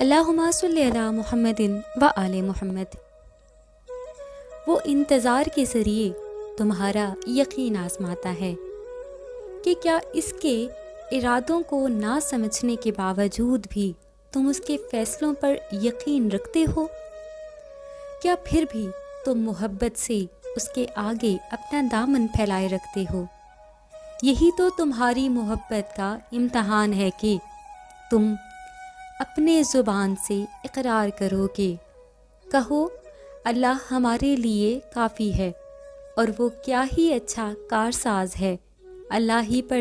اللہم صلی علی محمد و آل محمد۔ وہ انتظار کے ذریعے تمہارا یقین آزماتا ہے کہ کیا اس کے ارادوں کو نہ سمجھنے کے باوجود بھی تم اس کے فیصلوں پر یقین رکھتے ہو؟ کیا پھر بھی تم محبت سے اس کے آگے اپنا دامن پھیلائے رکھتے ہو؟ یہی تو تمہاری محبت کا امتحان ہے کہ تم اپنے زبان سے اقرار کرو گے، کہو اللہ ہمارے لیے کافی ہے اور وہ کیا ہی اچھا کارساز ہے، اللہ ہی پر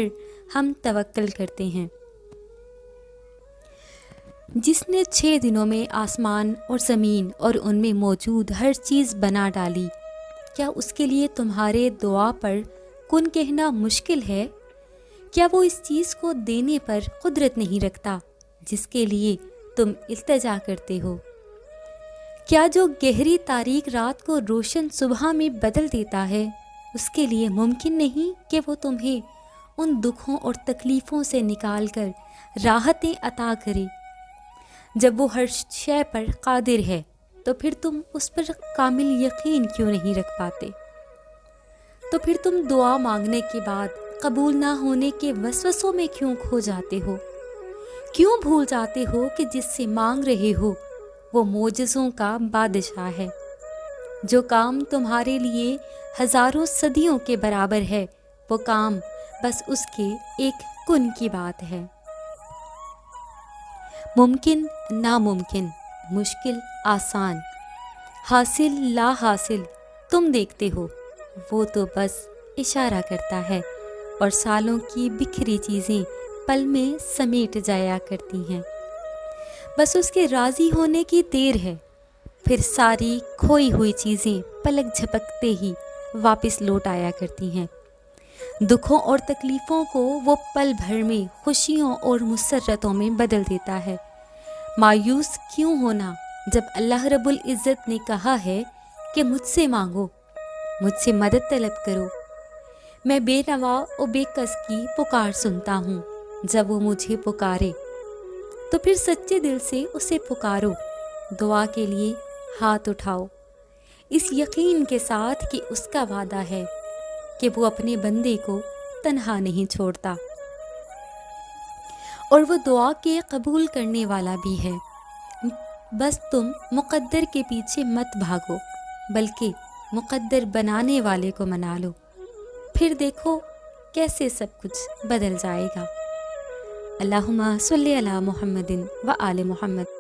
ہم توکل کرتے ہیں۔ جس نے 6 دنوں میں آسمان اور زمین اور ان میں موجود ہر چیز بنا ڈالی، کیا اس کے لیے تمہارے دعا پر کن کہنا مشکل ہے؟ کیا وہ اس چیز کو دینے پر قدرت نہیں رکھتا جس کے لیے تم التجا کرتے ہو؟ کیا جو گہری تاریک رات کو روشن صبح میں بدل دیتا ہے، اس کے لیے ممکن نہیں کہ وہ تمہیں ان دکھوں اور تکلیفوں سے نکال کر راحتیں عطا کرے؟ جب وہ ہر شے پر قادر ہے تو پھر تم اس پر کامل یقین کیوں نہیں رکھ پاتے؟ تو پھر تم دعا مانگنے کے بعد قبول نہ ہونے کے وسوسوں میں کیوں کھو جاتے ہو؟ کیوں بھول جاتے ہو کہ جس سے مانگ رہے ہو وہ معجزوں کا بادشاہ ہے؟ جو کام تمہارے لیے ہزاروں صدیوں کے برابر ہے، وہ کام بس اس کے ایک کن کی بات ہے۔ ممکن ناممکن، مشکل آسان، حاصل لا حاصل، تم دیکھتے ہو وہ تو بس اشارہ کرتا ہے اور سالوں کی بکھری چیزیں پل میں سمیٹ جایا کرتی ہیں۔ بس اس کے راضی ہونے کی دیر ہے، پھر ساری کھوئی ہوئی چیزیں پلک جھپکتے ہی واپس لوٹ آیا کرتی ہیں۔ دکھوں اور تکلیفوں کو وہ پل بھر میں خوشیوں اور مسرتوں میں بدل دیتا ہے۔ مایوس کیوں ہونا جب اللہ رب العزت نے کہا ہے کہ مجھ سے مانگو، مجھ سے مدد طلب کرو، میں بے نوا و بے کس کی پکار سنتا ہوں۔ جب وہ مجھے پکارے تو پھر سچے دل سے اسے پکارو، دعا کے لیے ہاتھ اٹھاؤ، اس یقین کے ساتھ کہ اس کا وعدہ ہے کہ وہ اپنے بندے کو تنہا نہیں چھوڑتا اور وہ دعا کے قبول کرنے والا بھی ہے۔ بس تم مقدر کے پیچھے مت بھاگو، بلکہ مقدر بنانے والے کو منا لو، پھر دیکھو کیسے سب کچھ بدل جائے گا۔ اللہم صلی علی محمد و آل محمد۔